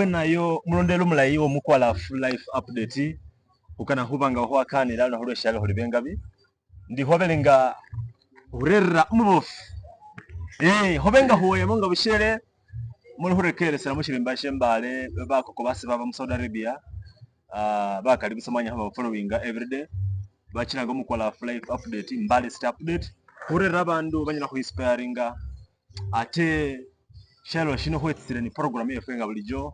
nayo mulondelo mulayi omukwala full life update ukana hubanga ho akani lalo holo shaga holi bengabi ndi hobelenga urerra umubofu hobenga huye monga bushere muri hurekere sera mushirimba shembale bako ko basi baba mu Saudi Arabia bakali bisomanya haba following everyday bachinanga omukwala full life update mbale state update urerra bandu banyina ku inspiringa ate shalo shino hwetsire ni program yefenga bulijo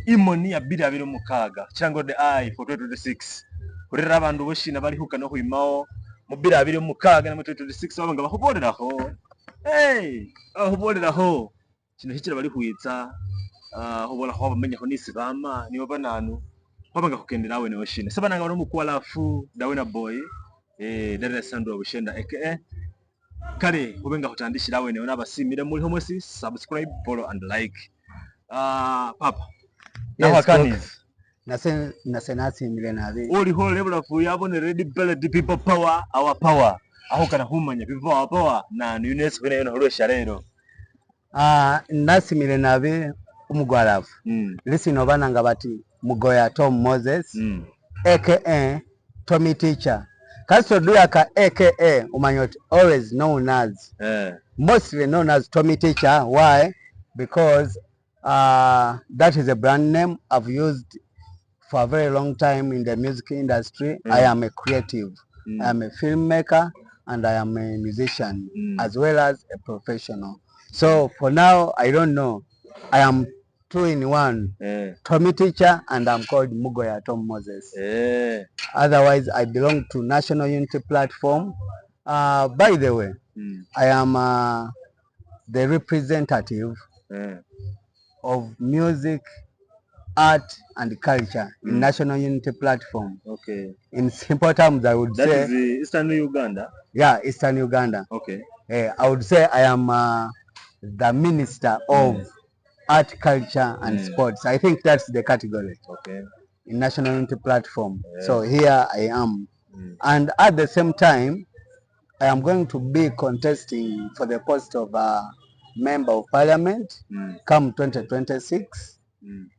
imoni ya bida abiri mukaga chango the I for 2026 urera abantu boshina bali hukana ho imao mu bida abiri mukaga na 2026 babanga bahuboleraho ahuboleraho kino hikira bali huitsa hubola ho bamenya ho nisi bama nibo bananu babanga kukendera we ne shine sabananga no mukwala fu dawena boy dare sandro bushenda aka kale hubenga hutandishira we ne nabasimire muri homosi subscribe follow and like papa yes, nasenasi milenabe oli ho level fu yabone ready belly people power our power aho kana humanya people our power na UNESCO ne holo sharero nasi milenabe umugwalafu lisino bananga bati mugoya Tom Moses aka Tommy Teacher kaso duyaka aka umanyoti always known as mostly known as Tommy Teacher. Why? Because that is a brand name I've used for a very long time in the music industry. I am a creative, I am a filmmaker, and I am a musician as well as a professional. So for now, I don't know. I am two in one. Tommy Teacher and I'm called Mugoya Tom Moses. Otherwise, I belong to National Unity Platform. By the way, I am the representative of music, art, and culture in National Unity Platform. Okay. In simple terms, I would say that is Eastern Uganda. Yeah, Eastern Uganda. Okay. I would say I am the minister of art, culture, and sports. I think that's the category. Okay. In National Unity Platform. So here I am, and at the same time, I am going to be contesting for the post of Member of Parliament come 2026 in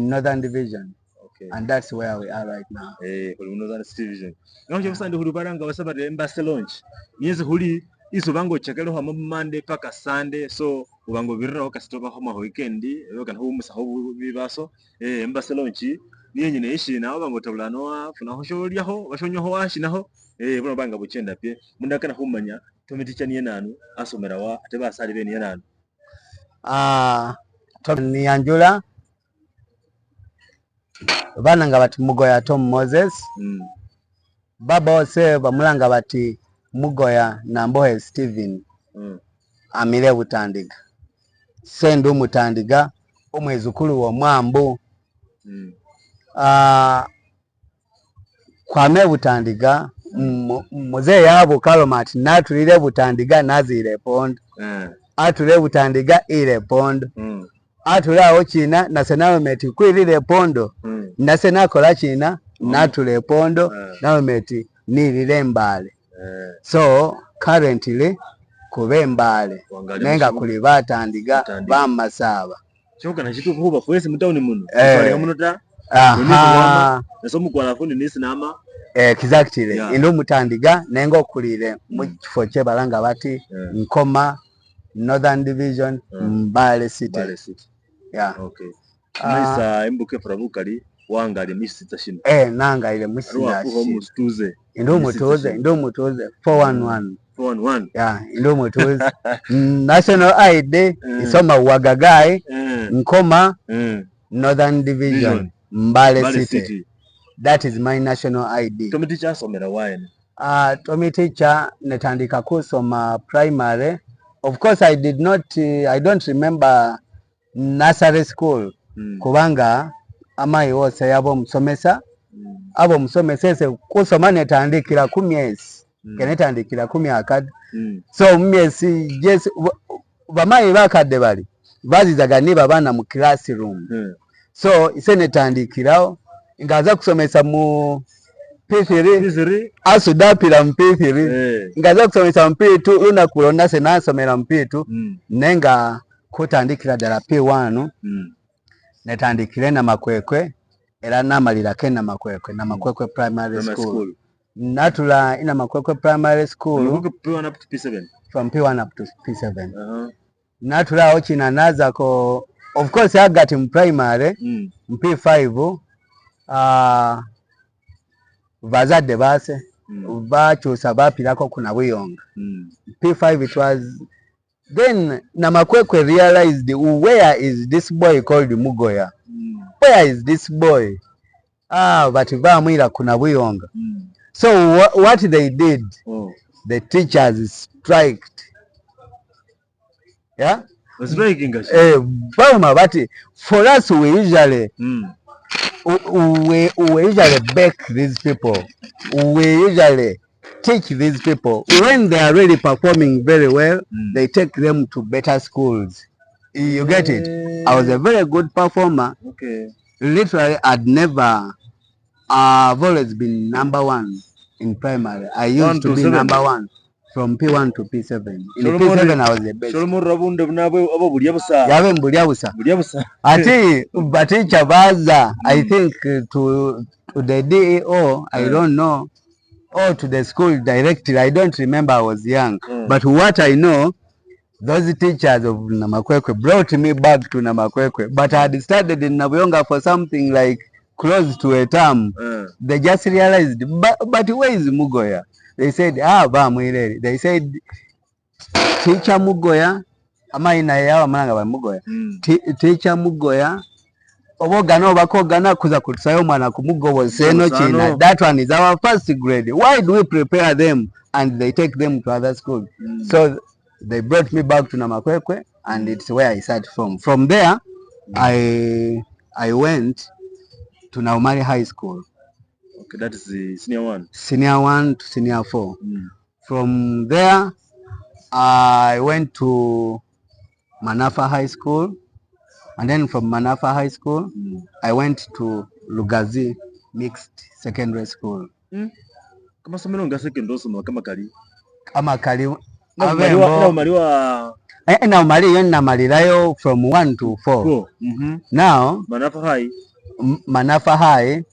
Northern Division. Okay. And that's where we are right now. Northern Division. Now you find huli baranga wasaba embassy launch. Yes, huli iso bango chakelo hama Monday paka Sunday, so ubango birra okasitoka homa weekend yokana humusa ho bibaso embassy launch niyenye neshi na bango tabulano funa ho sholiaho bashonyo ho ashinaho buno banga buchenda pye mundakana humanya Tommy Teacher niye nanu asomera wa ate basali bene niye nanu Tommy Anjula bananga bati Mugoya Tom Moses baba ose bamulanga bati Mugoya Nambohe Steven amire butandiga sendo mutandiga omwezukulu wa mwambo kwame butandiga muze yabo kalomati natulire butandiga nazire pond atule butandiga ile pond atule aho china nasenawe meti kwirire pondo nasena kola china natule pondo nawe meti nilire mbale so currently kube mbale nenga kuli batandiga bamasaba choka na chitu kuba kwese mutauni muno munota naso mukwala fundi nisi nama exactly indo mutandiga nengo kulire mu kifo kye balanga bati Nkoma Northern Division Mbale City. Yeah. Okay. Maisa embuke frabukali wangali misita shino. Nanga ile misita shino. Indo mutuze 411. 411. Yeah, indo mutuze. National ID isoma Wagagai Nkoma Northern Division Mbale City. That is my national ID. Tommy Teacher somera wine. Tommy Teacher netandika kusoma primary. Of course I don't remember nursery school. Kubanga amai wose yabo musomesa. Abo musomesese kusoma netandikira 10 years. Kenetandikira 10 akad. So myesi just bamai bakadde bali. Bazizaga niba bana mu classroom. So ise netandikirawo ngaza kusomesa mu P3 asudapira mu P3 ngaza kusomesa mu P2 unakulonda se nasomera mu P2 nenga kutandikira dala P1 netandikire Namakwekwe era namalirako Namakwekwe, Namakwekwe primary school. Natula in Namakwekwe primary school P1 up to P7. From P1 up to P7. Natula ochina nazako, of course I got in primary P5 bazadde base bakyusa bapirako kuna Buyonga. P5 it was then Namakwekwe realized, where is this boy called Mugoya? Where is this boy? But bamwira kuna Buyonga. So what they did, the teachers striked. Yeah? Striking. But for us we usually we usually beg these people. We usually teach these people. When they are really performing very well, they take them to better schools. You get it? I was a very good performer. Okay. Literally, I've always been number one in primary. I used to be number one from P1 to P7. In P7, I was the best. Ati Baticha Baza, I think to the DEO, I don't know, or to the school directly, I don't remember, I was young. But what I know, those teachers of Namakwekwe brought me back to Namakwekwe. But I had studied in Nabuyonga for something like close to a term. They just realized, but where is Mugoya? They said, they said, teacher Mugoya, teacher Mugoya, that one is our first grade. Why do we prepare them and they take them to other schools? So they brought me back to Namakwekwe, and it's where I started from. From there, I went to Naumari High School. Okay, that is the senior one. Senior 1 to senior 4. From there, I went to Manafa High School, and then from Manafa High School, I went to Lugazi Mixed Secondary School. Kama secondary namalirayo from 1 to 4. Now Manafa High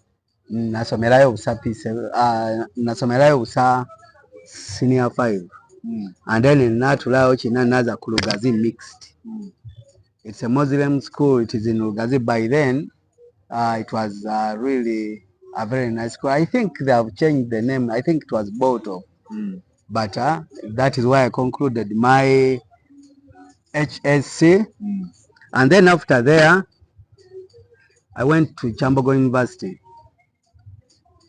nasomerayo busa nasomerayo busa senior 5. And then natulayo china naza ku Lugazi Mixed. It's a Muslim school. It is in Lugazi. By then it was really a very nice school. I think they have changed the name. I think it was Boto. But that is why I concluded my HSC. And then after there, I went to Chambogo University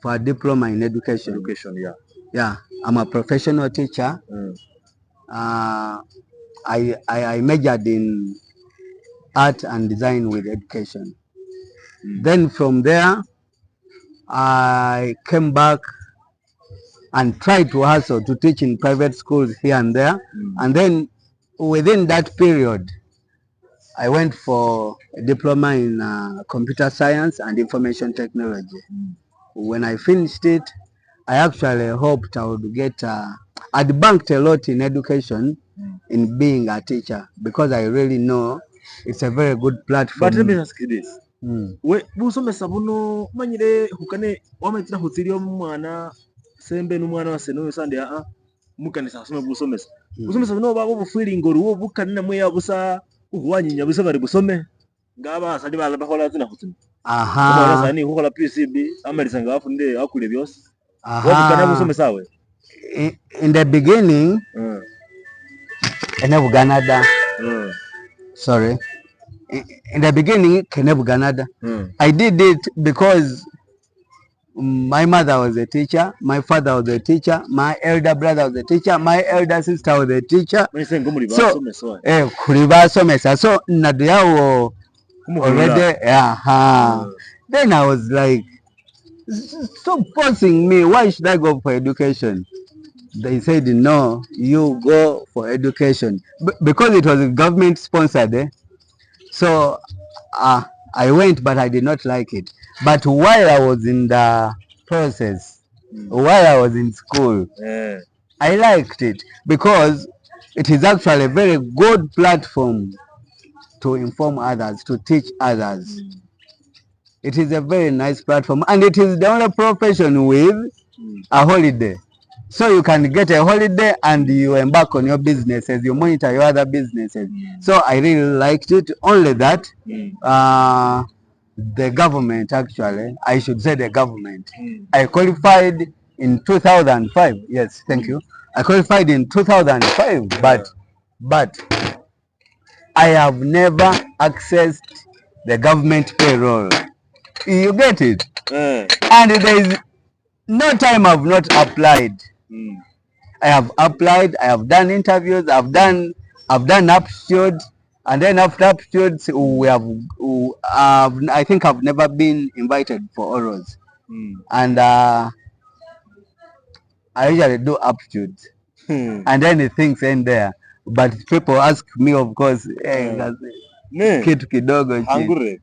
for a diploma in education. Yeah, I'm a professional teacher. I majored in art and design with education. Then from there, I came back and tried to hustle to teach in private schools here and there. And then within that period, I went for a diploma in computer science and information technology. When I finished it, I actually hoped I would get, I'd banked a lot in education in being a teacher, because I really know it's a very good platform. But let me ask you this. We busomesa buno manyire hukane wametira hutirio mwana sembe n'umwana wa seno sande mukanisa asome busomesa. Busomesa buno babo bufili ngoro wo bukanina mwe yabusa uwanyinya busa bari busome ngaba asadi bala bahola zina hutini. Kuma sani hukola PCB amelisa ngafunde akule byose. Wabukana busomesa we. In the beginning, Kenebuganada. Sorry. In the beginning, Kenebuganada. I did it because my mother was a teacher, my father was a teacher, my elder brother was a teacher, my elder sister was a teacher. So, kulibasomesa. So, nadiyawo already. Then I was like, stop forcing me. Why should I go for education? They said, no, you go for education. Because it was government sponsored. So I went, but I did not like it. But while I was in the process, while I was in school, I liked it, because it is actually a very good platform to inform others, to teach others. It is a very nice platform, and it is the only profession with a holiday. So you can get a holiday and you embark on your businesses, you monitor your other businesses. So I really liked it. Only that the government, actually, I should say the government, I qualified in 2005. Yes, thank you. I qualified in 2005, but I have never accessed the government payroll. You get it? And there is no time I've not applied. I have applied, I have done interviews, I've done aptitude, and then after aptitudes I think I've never been invited for orals. And I usually do aptitude. And then the things end there. But people ask me, of course, kitu kidogo hangure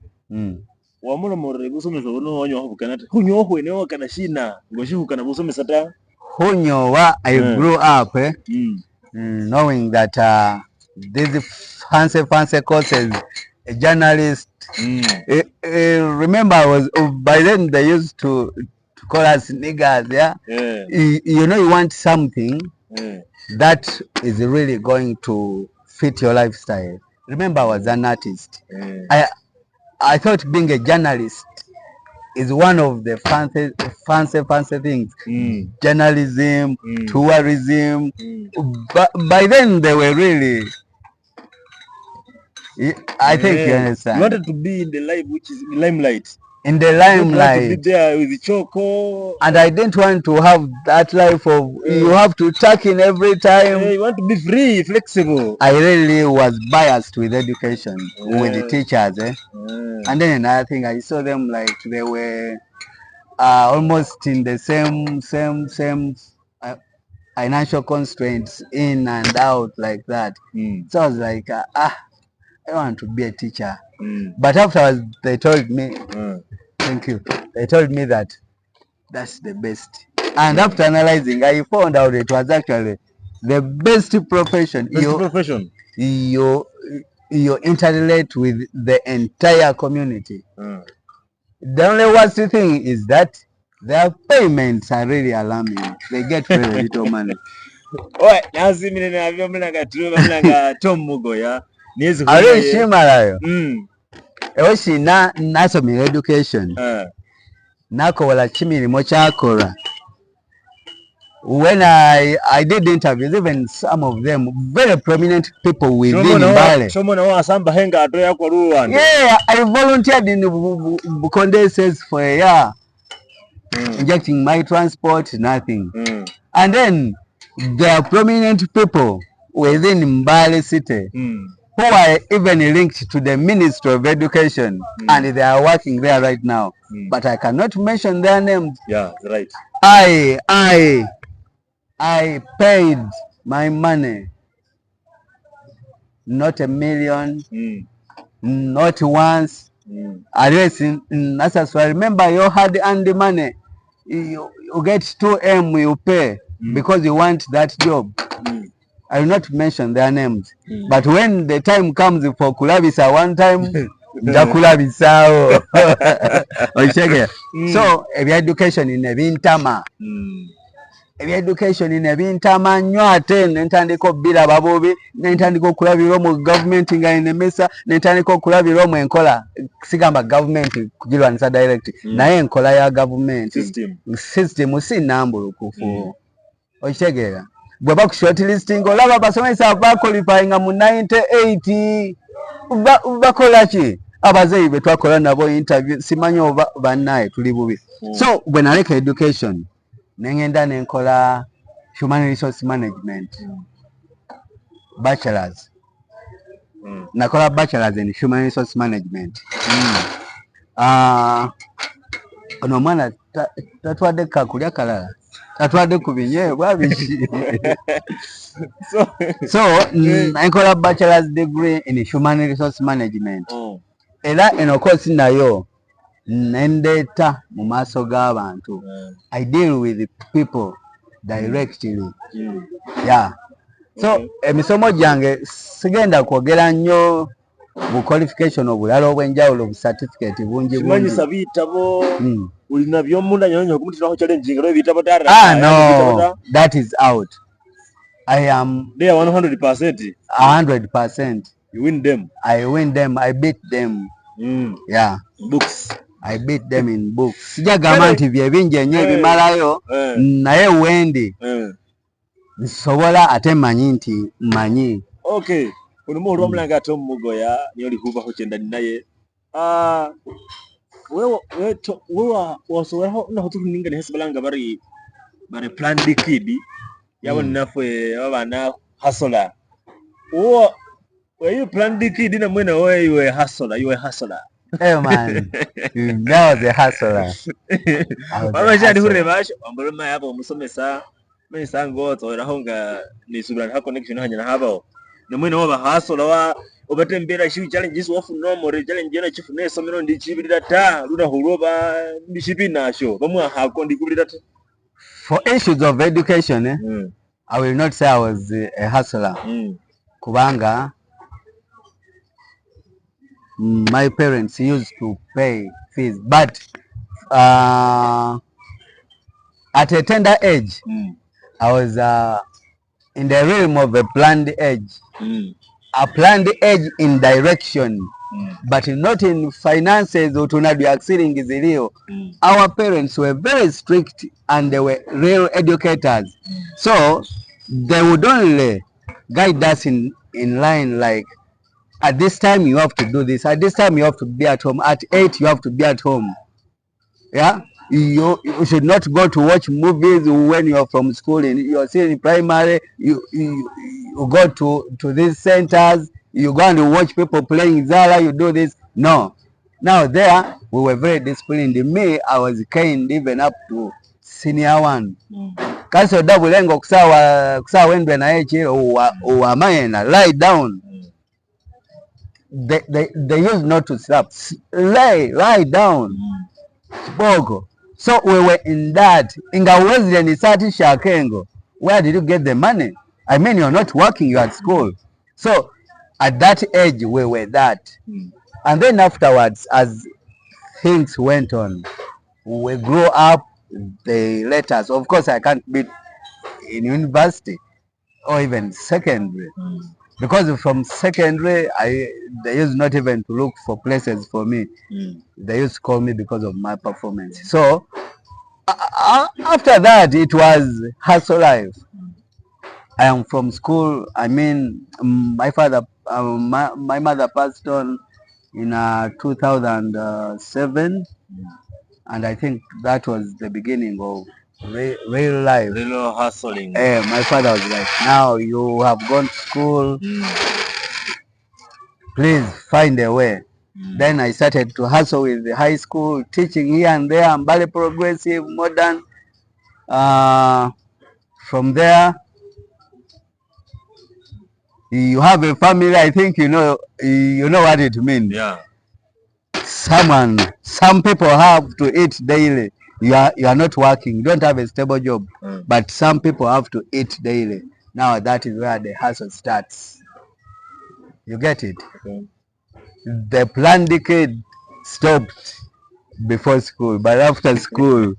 wamura more busomesa bono wanyo bukanata hunyohwe ne wakana shina ngoshi hukana busomesa ta hunyowa. I grew up knowing that these fancy courses, a journalist, remember I was by then they used to call us niggers. You know, you want something that is really going to fit your lifestyle. Remember, I was an artist. I thought being a journalist is one of the fancy things. Journalism, tourism. But by then they were really, I think you understand. You wanted to be in the life, which is limelight. In the limelight. You to be there with the choco. And I didn't want to have that life of you have to tuck in every time. You want to be free, flexible. I really was biased with education, with the teachers. And then another thing, I saw them like they were almost in the same financial constraints, in and out like that. So I was like, I want to be a teacher. But afterwards, they told me, thank you. They told me that that's the best. And after analyzing, I found out it was actually the best profession. You interrelate with the entire community. The only worst thing is that their payments are really alarming. They get very little money. Ewoshi nasomera education. Nakola kimilimo kyakola. When I did interviews, even some of them very prominent people within Mbale. Yeah, I volunteered in Bukonde says for a year, injecting my transport, nothing. And then there are prominent people within Mbale city who are even linked to the Ministry of Education, and they are working there right now. But I cannot mention their names. Yeah, right. I paid my money, not $1 million, not once. At least that's why. Remember, you had earned money. You get 2M, you pay because you want that job. I will not mention their names, but when the time comes for kulabisa one time, jakulabisao. So, education in ebintama. Education in ebintama nywate nentandiko bila babobi nentandiko kulabirwa mu government nga enemesa nentandiko kulabirwa mu enkola sigamba government kugirwanisa direct naye enkola ya government system si nambulukufu okitegeera bwe baku shortlisting olaba basomesa abaqualifyinga mu 98 bakola ki abazeyi be twakola nabo interview simanyi oba bannaye tuli bubi. So when I like education nengenda nenkola human resource management bachelors. Nakola bachelors in human resource management. Ono mwana tatwadde kakulya kalala tatwadde ku binyeebwa biki. So nkola bachelor's degree in human resource management. Era eno course nayo nendeta mu maaso g'abantu. I deal with people directly. Yeah. So emisomo gyange sigenda kwogera nnyo bu qualification obulala obwenjawulo bu certificate bungi simanyi sabitabo ulina byomunda nyonyo kumutiraho challenge ngalo bitabo tara no that is out. I am there 100%. 100%. You win them. I win them. I beat them. Yeah. Books. I beat them in books. Sijagamba nti bye bingi ennyo ebimalayo naye wendi nsobola ate mmanyi nti mmanyi. Okay. Ulimu olw'omulanga Tom Mugoya niyo lihubaho kyendani naye. Wewe wasoboraho naho tukuninga ne hesibalanga bari plan the kid yabo nafwe abana hustler. When you plan the kid in a winner way, you were a hustler. You were a hustler. Hey man, that was a hustler. Mama jadi hure bash, ambalo mayabo musomesa, mesa ngoto irahonga ni subran ha connection hanya na habao. Na mwene wa hustler wa obatembera shi challenges wafu normal challenge na chifu ne somero ndi chibirira ta luna huroba ndi chipina sho. Bamwa hako ndi kubirira ta. For issues of education, I will not say I was a hustler. Kubanga my parents used to pay fees, but at a tender age, I was in the realm of a planned age. A planned age in direction, but not in finances. Our parents were very strict and they were real educators. So they would only guide us in line like, at this time you have to do this, at this time you have to be at home, at 8 you have to be at home. Yeah, you should not go to watch movies when you are from school. You're still in primary, you go to these centers, you go and watch people playing Zara, you do this. No. Now there we were very disciplined. Me, I was kind even up to senior one. Kaso double lengo kusawa wendwe na eche uwamayena lie down. They used not to slap. Lie down. Spogo. So we were in that. Ingawezi ni sati shakengo. Where did you get the money? I mean, you're not working, you're at school. So at that age, we were that. And then afterwards, as things went on, we grew up, they let us. Of course, I can't be in university or even secondary. Because from secondary, they used not even to look for places for me. They used to call me because of my performance. So after that, it was hustle life. I am from school. I mean, my mother passed on in 2007, and I think that was the beginning of real life. Real hustling. My father was like, now you have gone to school, please find a way. Then I started to hustle with the high school, teaching here and there, Mbale Progressive, Modern. From there, you have a family. I think you know what it means. Yeah. Some people have to eat daily. You are not working, you don't have a stable job, but some people have to eat daily. Now that is where the hustle starts. You get it? Okay. The planned kid stopped before school, but after school,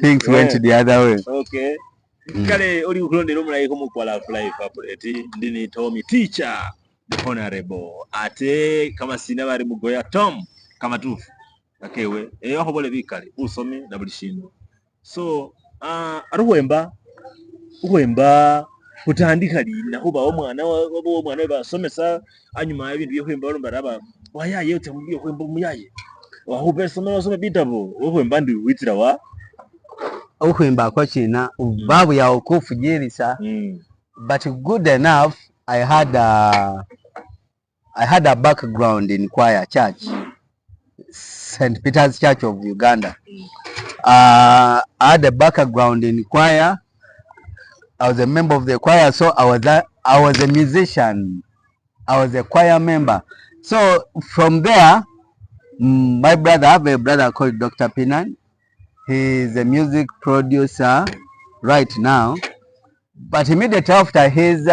things went the other way. Okay. Kale oli ukulonde nomulayi ko mukwala life apuleti ndini Tommy teacher the honorable ate kama sina bari mugoya Tom kama tufu akewe aho bole bikale usome na buli shindu so aruhwemba kutandika lina huba omwana we basomesa anyuma y'ibintu byo hwemba barumba raba wayaye utamubye hwemba muyaye wahube somero bitabo hwemba ndi witira wa uhwimba kwa china babu ya okufujirisa but good enough I had a background in choir church, St. Peter's Church of Uganda. I had a background in choir. I was a member of the choir, so I was a musician. I was a choir member. So from there, my brother, I have a brother called Dr. Pinan. He's a music producer right now. But immediately after his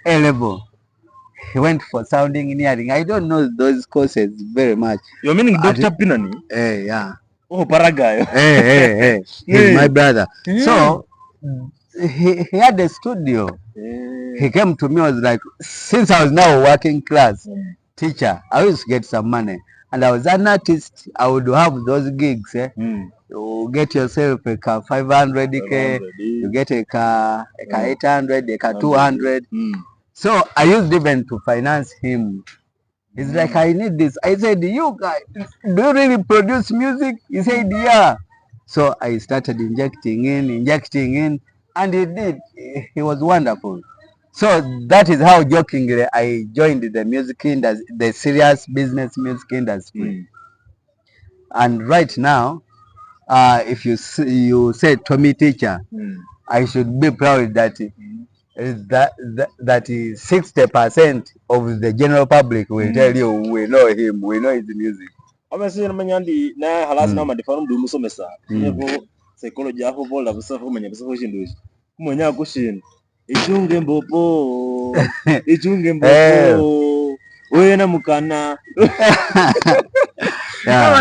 A-level, he went for sound engineering. I don't know those courses very much. You're meaning Dr. Pinani? Yeah. Oh, Paragayo. He's my brother. So he had a studio. He came to me, was like, since I was now a working class teacher, I used to get some money. And I was an artist, I would have those gigs. You get yourself a car 500k, you get a car 800, a car 200. So I used even to finance him. He's like, I need this. I said, you guys, do you really produce music? He said, yeah. So I started injecting in, and he did. He was wonderful. So that is how jokingly I joined the music industry, the serious business music industry. And right now, if you say Tommy Teacher, I should be proud that that is 60% of the general public will tell you we know him, we know his music. Obviously, manyandi na halasi na madifano mdu musomesa. Nyego psychology aho bola busafu manya busafu shindushi. Manya kushin. Ichunge mbopo. Ichunge mbopo. Wewe na mukana. Yeah.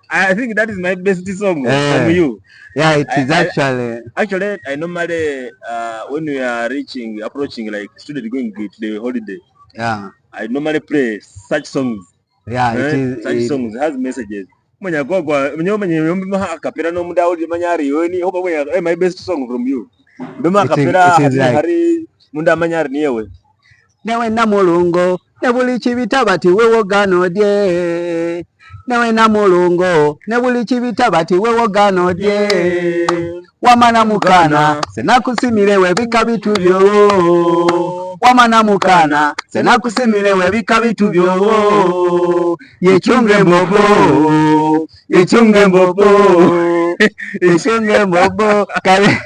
I think that is my best song from you. Yeah, it is actually. Actually, I normally when we are approaching like student going to the holiday. Yeah. I normally play such songs. Yeah, it is. Such songs has messages. My best song from you. Newe na mulungo ne buli kibita bati wewo gano dye. Newe na mulungo ne buli kibita bati wewo gano dye. Wamana mukana senakusimire webika bitu byo. Wamana mukana senakusimire webika bitu byo. Yechunge mbobo, yechunge mbobo. Ishunge mbobo kale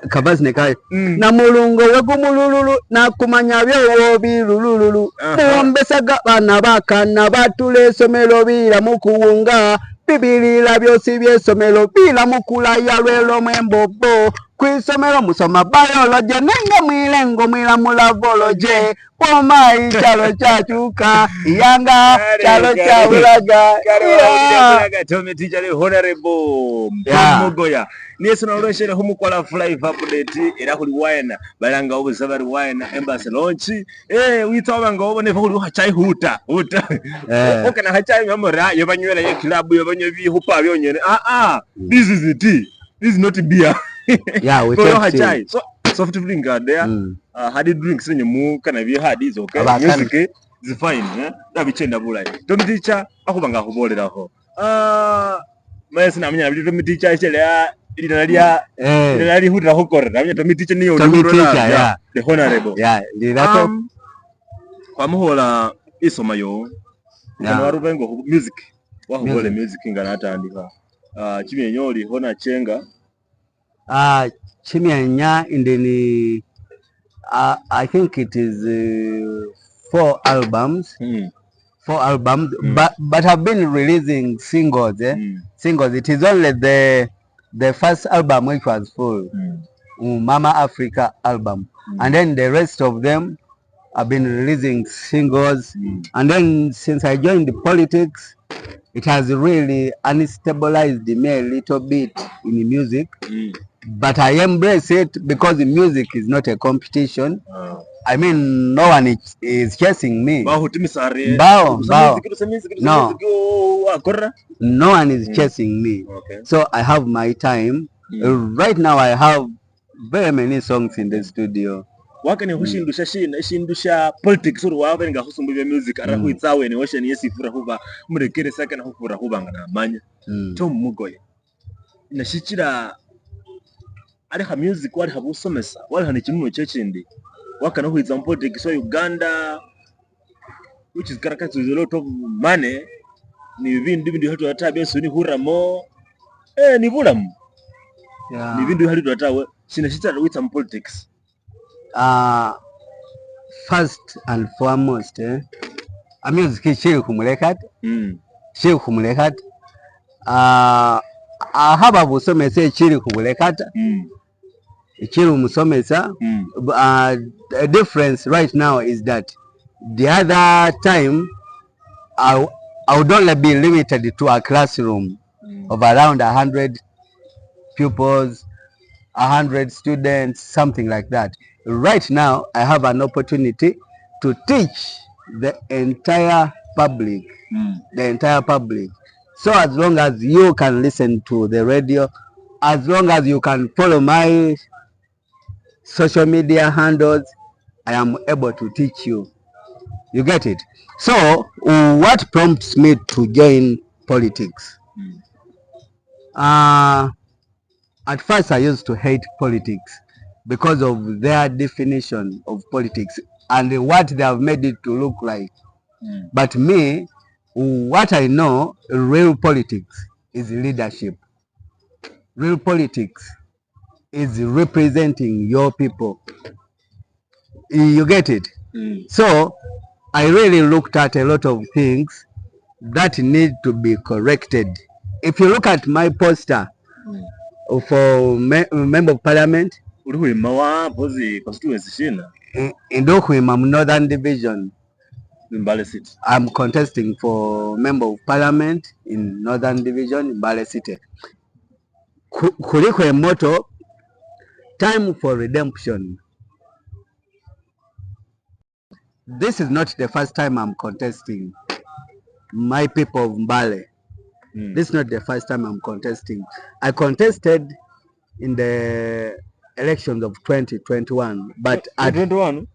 kabazi nekaye na mulungo wegumululu na kumanya byo bilululu bombesaga bana bakana batule somero bila mukuwunga bibilira byosi byesomero bila mukula ya lwelo mwembobo kwisomero musoma biology nenga mwilengo mwila mulavoloje Pomai chalo chachuka yanga chalo cha ulaga Tommy Teacher honorable Mugoya Niyesu na uroshele humu kwa la fly update era huli waena balanga ubu sabari waena embassy launch witawa nga ubu nefa huli hachai huta okana hachai mamora yobanywela ye club yobanywe bihupa byonyene this is it, this is not beer. Yeah, we take so soft drink there hard drinks nenye mu kana bi hard is okay music is fine that bichenda bulai Tommy Teacher akubanga kuboleraho mayesi namanya bili Tommy Teacher ichele lili huta hokora namanya Tommy Teacher niyo yeah the honorable lirato kwa muhola isomayo kana warubengo music wahobole music ngana atandika chimyenyoli hona chenga Chimyanya indeni I think it is 4 albums. 4 albums, but I've been releasing singles. Singles. It is only the first album which was full, Mama Africa album, and then the rest of them I've been releasing singles. And then since I joined the politics, it has really unstabilized me a little bit in the music. But I embrace it because the music is not a competition. I mean, no one is chasing me. No one is chasing me. So I have my time. Right now I have very many songs in the studio. Wakani hushindusha politics uru wawe nga husumbuwe music ara huitsawe ni washe ni yesi fura huba murekere saka na hufura huba ngana manya Tom Mugoya nashikira ari ha music wari habusomesa wari hane kimwe cyekindi wakana huitsa politics so Uganda which is characterized with a lot of money ni bindu hatu atabe so ni huramo ni bulamu ni bindu hatu atawe sinashitara with some politics. First and foremost, music chiri kumulekat. Chiri kumulekat. Ahaba busomese chiri kumulekat. Ichiru Musomesa. The difference right now is that the other time I would only be limited to a classroom of around 100 pupils, 100 students, something like that. Right now, I have an opportunity to teach the entire public, So as long as you can listen to the radio, as long as you can follow my social media handles, I am able to teach you. You get it? So what prompts me to join politics? At first I used to hate politics because of their definition of politics and what they have made it to look like. But me, what I know, real politics is leadership. Real politics is representing your people. You get it? So I really looked at a lot of things that need to be corrected. If you look at my poster for member of parliament, in Northern Division, I'm contesting for member of parliament in Northern Division in Mbale City. Kuliko motto, time for redemption. This is not the first time I'm contesting. My people of Mbale. This is not the first time I'm contesting. I contested in the elections of 2021, but at 2021,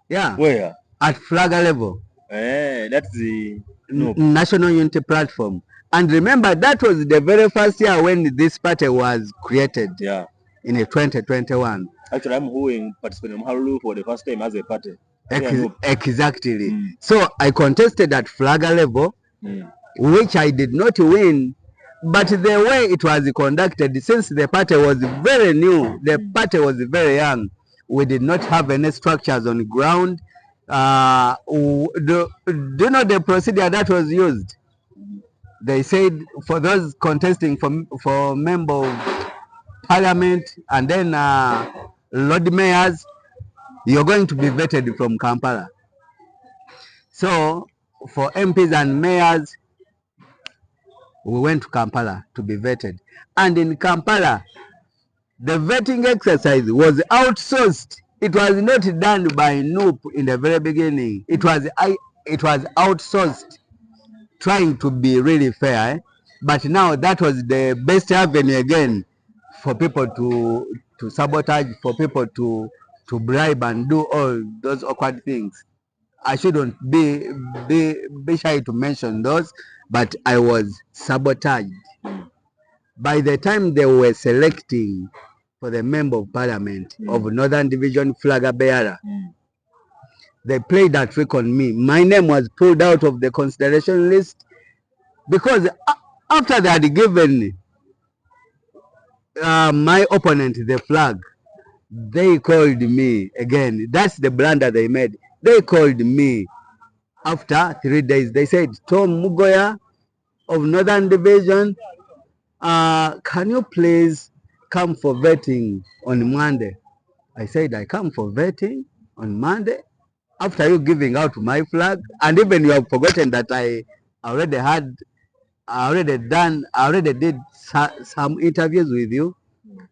yeah, where at flag level. That's the National Unity Platform. And remember, that was the very first year when this party was created. Yeah. In 2021. Actually, I'm who participated in Harulu for the first time as a party. Exactly. So I contested at flag level, which I did not win. But the way it was conducted, since the party was very new, the party was very young, we did not have any structures on the ground. Do you know the procedure that was used? They said for those contesting for member of parliament and then Lord mayors, you're going to be vetted from Kampala. So for MPs and mayors, we went to Kampala to be vetted. And in Kampala, the vetting exercise was outsourced. It was not done by NUP in the very beginning. It was outsourced, trying to be really fair. But now that was the best avenue again for people to sabotage, for people to bribe and do all those awkward things. I shouldn't be shy to mention those, but I was sabotaged. By the time they were selecting for the member of parliament of Northern Division flag bearer, they played that trick on me. My name was pulled out of the consideration list because after they had given my opponent the flag, they called me again. That's the blunder they made. They called me after 3 days. They said, Tom Mugoya of Northern Division, can you please come for vetting on Monday? I said, I come for vetting on Monday after you giving out my flag, and even you have forgotten that I already did some interviews with you.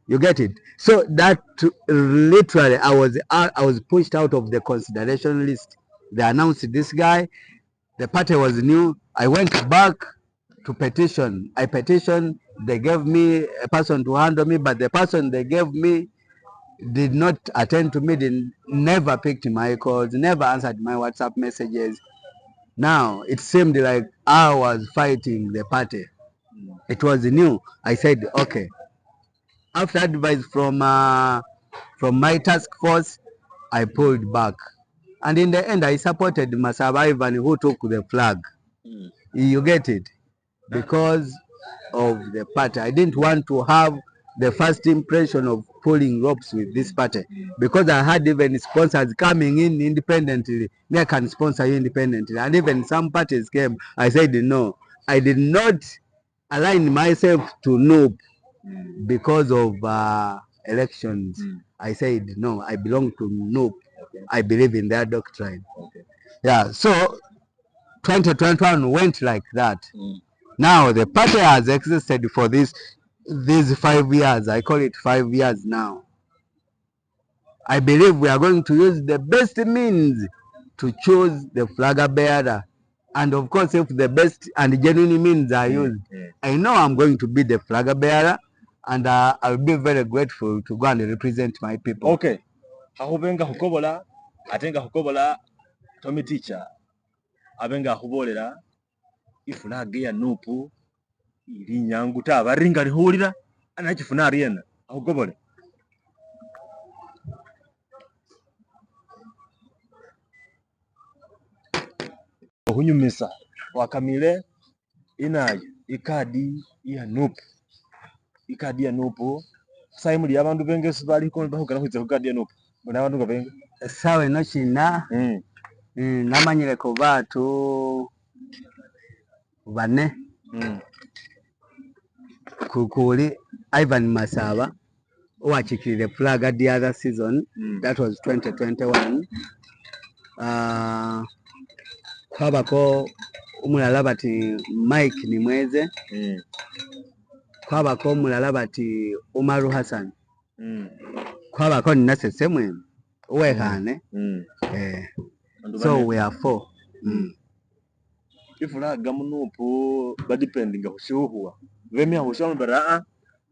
You get it? So that literally I was pushed out of the consideration list. They announced this guy. The party was new. I went back to petition. I petitioned. They gave me a person to handle me, but the person they gave me did not attend to me, never picked my calls, never answered my WhatsApp messages. Now it seemed like I was fighting the party. It was new. I said, okay. After advice from my task force, I pulled back. And in the end, I supported Masaba Ivan, who took the flag. You get it? Because of the party. I didn't want to have the first impression of pulling ropes with this party, because I had even sponsors coming in independently. I can sponsor you independently. And even some parties came. I said, no, I did not align myself to NUP because of elections. I said, no, I belong to NUP. Okay. I believe in their doctrine. Okay. Yeah, so 2021 went like that. Mm. Now the party has existed for these 5 years. I call it 5 years now. I believe we are going to use the best means to choose the flag bearer. And of course, if the best and genuine means are used, I know I'm going to be the flag bearer, and I'll be very grateful to go and represent my people. Okay. Hahubenga hukobola, atenga hukobola, Tommy teacher, abenga hubolera, ifulage ya NUP, iri nyanguta, abaringa lihulira, anachifuna ariena, hukobole. Hunyumisa, wakamile, inayo, ikadi ya NUP. Ikadi ya NUP, sai muri abantu benge sibali ko bahukana kwitse ikadi ya NUP. Bona abantu gabenga. Sawe no china. Namanyire ko batu bane. Kukuli Ivan Masaba, who achikiri the flag at the other season. That was 2021. Kwabako umulala bati Mike Nimweze. Kwabako umulala bati Umaru Hassan. Kwabako Nase Semwe. Uwekane. So we are 4. Ifulaga munupu badipendinga hushuhuwa. Vemia hushuwa mbaraa.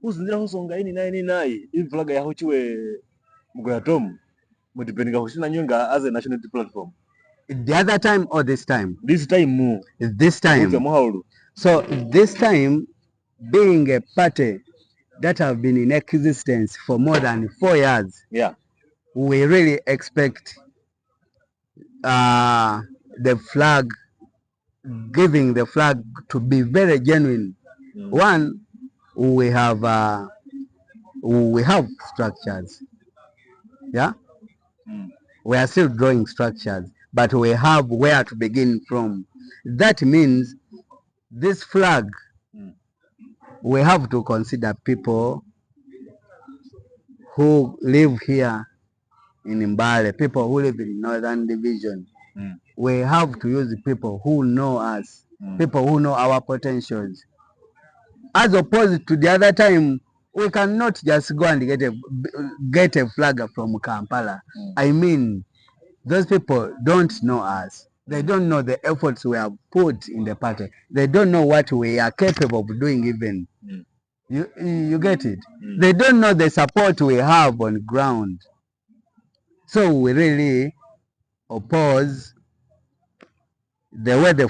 Uzinira husonga ini nayi. Ifulaga ya huchiwe mgoya tomu. Mudipendinga hushina nyunga as a national platform. The other time or this time? This time more. This time. So this time, being a party that have been in existence for more than 4 years, yeah, we really expect the flag, giving the flag to be very genuine. One, we have structures. Yeah, we are still drawing structures, but we have where to begin from. That means this flag, we have to consider people who live here in Mbale, people who live in Northern Division. We have to use people who know us, people who know our potentials. As opposed to the other time, we cannot just go and get a flag from Kampala. I mean, those people don't know us. They don't know the efforts we have put in the party. They don't know what we are capable of doing even. You get it? They don't know the support we have on ground. So we really oppose the way the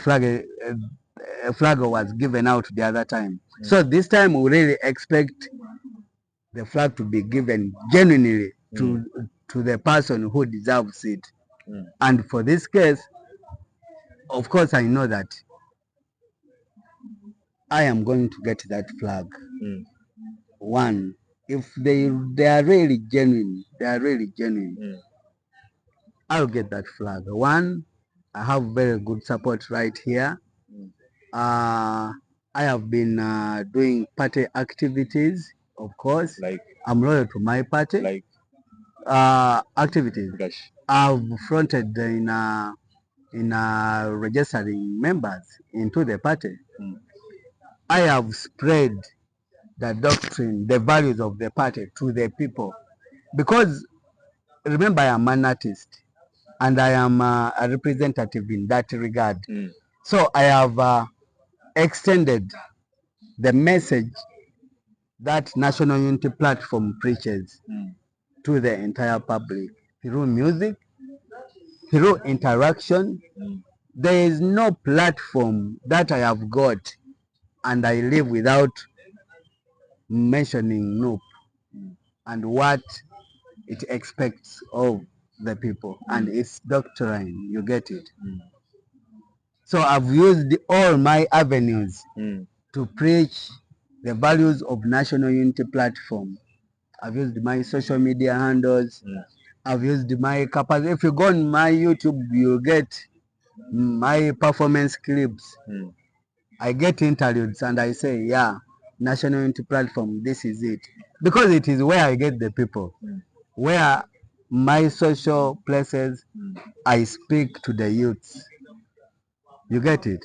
flag was given out the other time. So this time we really expect the flag to be given genuinely to the person who deserves it. And for this case, of course, I know that I am going to get that flag. One, if they are really genuine, I'll get that flag. One, I have very good support right here. I have been doing party activities, of course. Like, I'm loyal to my party. Like activities. Gosh. I've fronted in registering members into the party. I have spread the doctrine, the values of the party to the people. Because remember, I am an artist and I am a representative in that regard. So I have extended the message that National Unity Platform preaches to the entire public through music, through interaction. There is no platform that I have got and I live without mentioning NUP and what it expects of the people and its doctrine. You get it? So I've used all my avenues to preach the values of National Unity Platform. I've used my social media handles. I've used my capacity. If you go on my YouTube, you'll get my performance clips. I get interludes and I say, yeah, National Unity Platform, this is it. Because it is where I get the people. where my social places, I speak to the youths. You get it?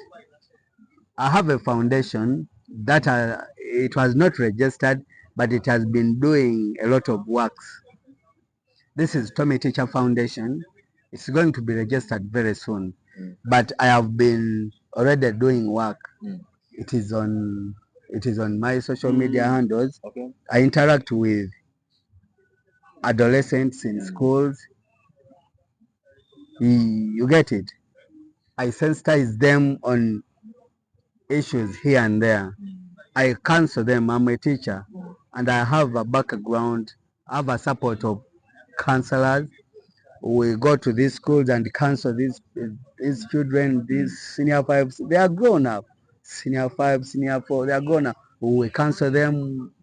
I have a foundation that it was not registered, but it has been doing a lot of works. This is Tommy Teacher Foundation. It's going to be registered very soon, but I have been already doing work. It is on my social media handles. Okay. I interact with adolescents in schools. You get it? I sensitize them on issues here and there. I counsel them. I'm a teacher, and I have a background. I have a support of counselors. We go to these schools and counsel these children, these senior fives. They are grown up. Senior five, senior four, they are grown up. We counsel them.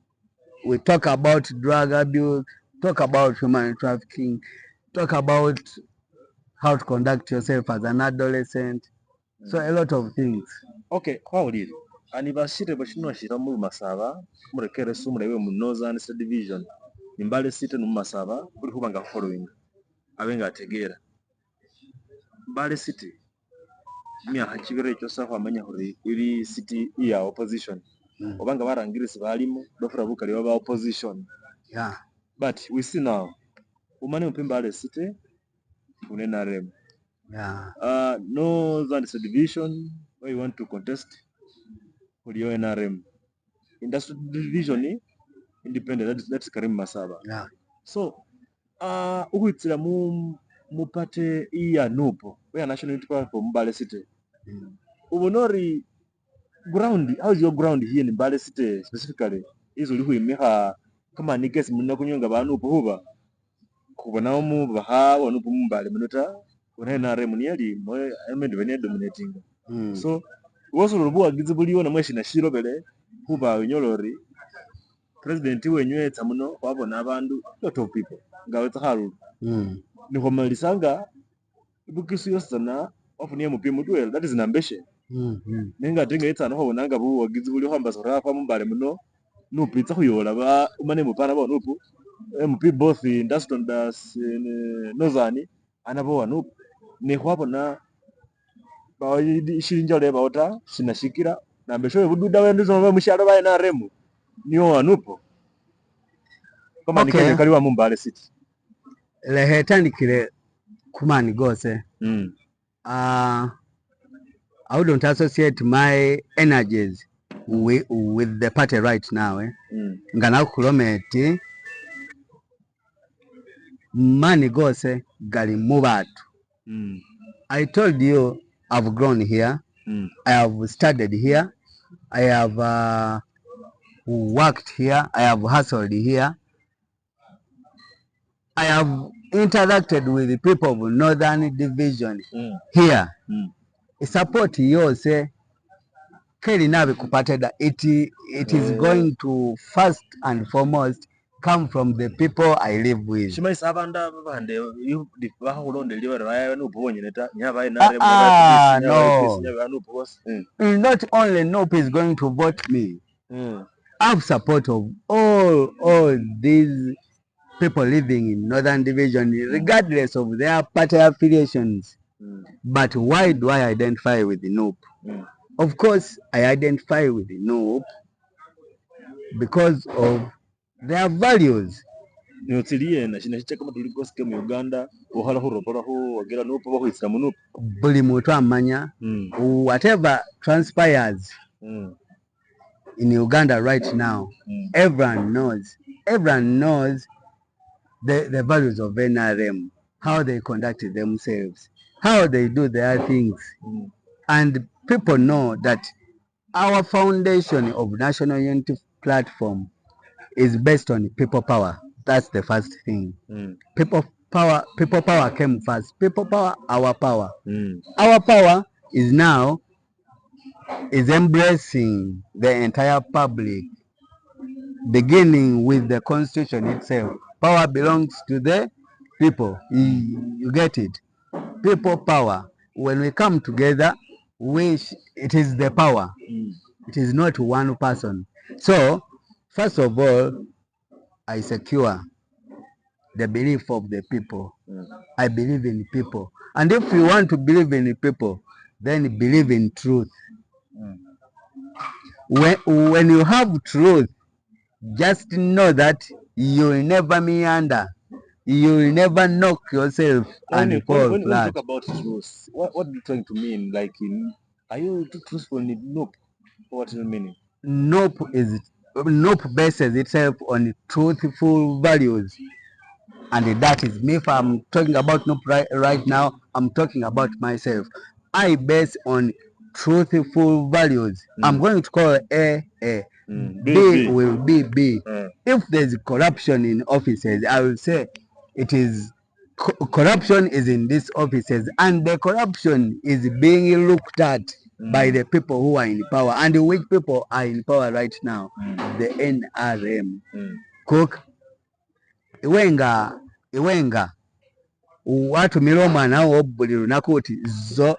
We talk about drug abuse, talk about human trafficking, talk about how to conduct yourself as an adolescent. So a lot of things. Okay, kwawulire ani bashire bashinoshira mu masaba murekere su murebe mu Northern State Division nimbale city no masaba kuri hubanga following abenga ategera Mbale city myaka kibere cyo safa amanya hore iri city ya opposition obanga barangirisi balimo bafura bukali baba opposition. Yeah, but we see now umane Mbale city unena rem. Yeah. Northern State Division where you want to contest for your NRM. Industrial division independent, that's Karim Masaba. Yeah. So uhitira mupate iya NUP where national unity platform Mbale city. Ubonori ground, how's your ground here in Mbale city specifically? Izo lihu imiha kama nikesi muna kunyonga ba NUP huba kubona mu baha wa NUP Mbale minuta una NRM ni ali mo emendi bene dominating. So woso rubu agize buliwo na mweshi na shiro bele huba wenyorori president wenywe tamuno wabona abantu lot of people ngawe tharu ni homalisanga bukisu yosana ofuniye mupimu duel, that is an ambition. Nenga tenga itsana ho bonanga bu wagize buliwo hamba sora kwa Mbale muno NUP itsa huyola ba umane mupana ba NUP MP both industrial das Northern anabo wa NUP ni hwabona ba shirinja le baota sinashikira na mbesho bududa wende zo musharo ba NRM niyo wa NUP kama okay. Nikanye kali wa Mbale city lehetandikire kumani gose. I wouldn't associate my energies with the party right now. Ngana kulometi mani gose gali mubatu. I told you I've grown here. I have studied here. I have worked here. I have hustled here. I have interacted with the people of Northern Division here. Support yose keri nabe kupateda it is going to first and foremost come from the people I live with. Shimai sabanda bande you baholonde liwe raya NUP wonyeta nyaba no. Not only NUP is going to vote me. I have support of all these people living in Northern Division regardless of their party affiliations. But why do I identify with the NUP? Of course, I identify with the NUP because of their values. Buli muntu amanya whatever transpires in Uganda right now, everyone knows the values of NRM, how they conduct themselves, how they do their things. And people know that our foundation of National Unity Platform is based on people power. That's the first thing. People power came first. People power, our power. Our power is now embracing the entire public, beginning with the constitution itself. Power belongs to the people. You get it? People power. When we come together, it is the power. It is not one person. So, first of all, I secure the belief of the people. I believe in people. And if you want to believe in people, then believe in truth. When you have truth, just know that you will never meander. You will never knock yourself and fall when flat. you talk about truth, what are you trying to mean? Like, are you too truthful in NUP? What do you mean? NUP bases itself on truthful values. And that is me. If I'm talking about NUP right now, I'm talking about myself. I base on truthful values. I'm going to call A, B will be B. If there's corruption in offices, I will say it is corruption is in these offices, and the corruption is being looked at by the people who are in power. And which people are in power right now? The NRM. Cook iwenga watumira omwana wo buli lunaku oti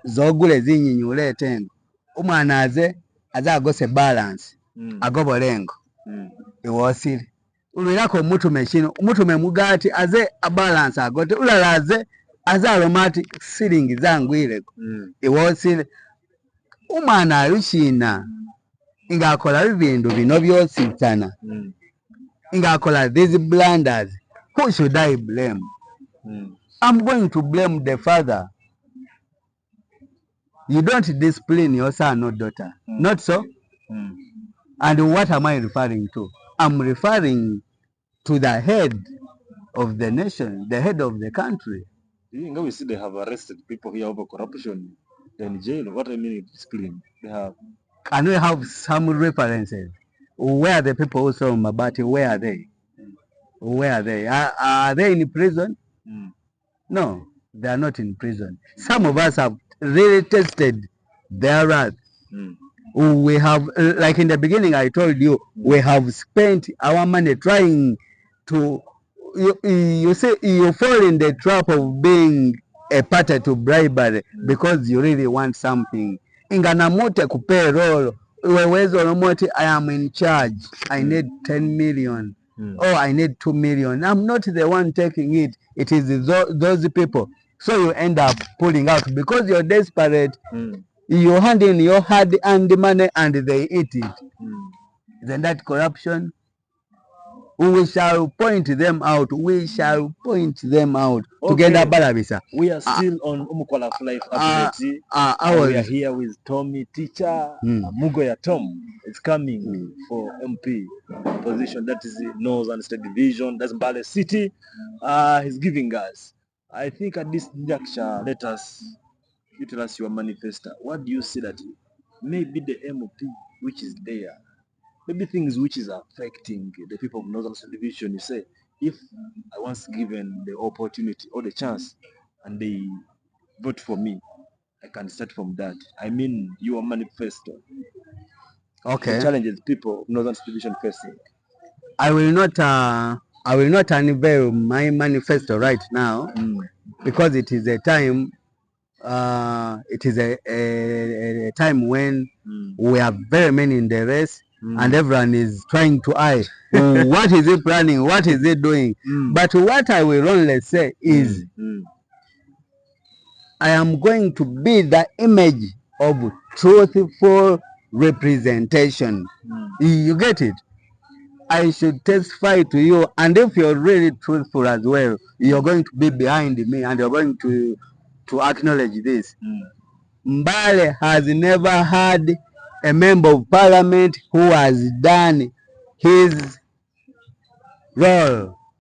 zogula ezinyinyula etengo omwana aze agose balance agobole engo iwosire ulwirako omutume kino omutume mugati aze balance agote ulala aze aloma ati siringi zangwireko iwosire omwana alushina ng'akola bintu bino byositsana ng'akola these blunders. Who should I blame? I'm going to blame the father. You don't discipline your son or daughter. Not so? And what am I referring to? I'm referring to the head of the nation, the head of the country. You know, we see they have arrested people here over corruption in jail. What I mean is discipline. They have. Can we have some references? Where are the people who saw Mabati? Where are they? Where are they? Are they in prison? No, they are not in prison. Some of us have really tested their wrath. We have, like in the beginning I told you, we have spent our money trying to, you say you fall in the trap of being a party to bribery because you really want something. Inganamute ku payroll, wewezo olomoti, I am in charge, I need 10 million. Oh, I need 2 million. I'm not the one taking it. It is those people. So you end up pulling out because you're desperate. You hand in your hard-earned money and they eat it. Isn't that corruption? We shall point them out. We shall point them out. Together, Balabisa. We are still on Umukwala Life Update. We are here with Tommy Teacher. Mugoya Tom is coming for MP position. That is the Northern State Division. That's Mbale City. He's giving us. I think at this juncture, let us tell us your manifesto. What do you see that maybe the MOP which is there? Maybe things which is affecting the people of Northern Division. You say, if I was given the opportunity or the chance and they vote for me, I can start from that. I mean, your manifesto. Okay. The challenges people of Northern Division facing. I will not unveil my manifesto right now because it is a time. It is a time when we have very many in the race. And everyone is trying to eye what is he planning, what is he doing. But what I will only say is I am going to be the image of truthful representation. You get it? I should testify to you, and if you're really truthful as well, you're going to be behind me and you're going to acknowledge this. Mbale has never had a member of parliament who has done his role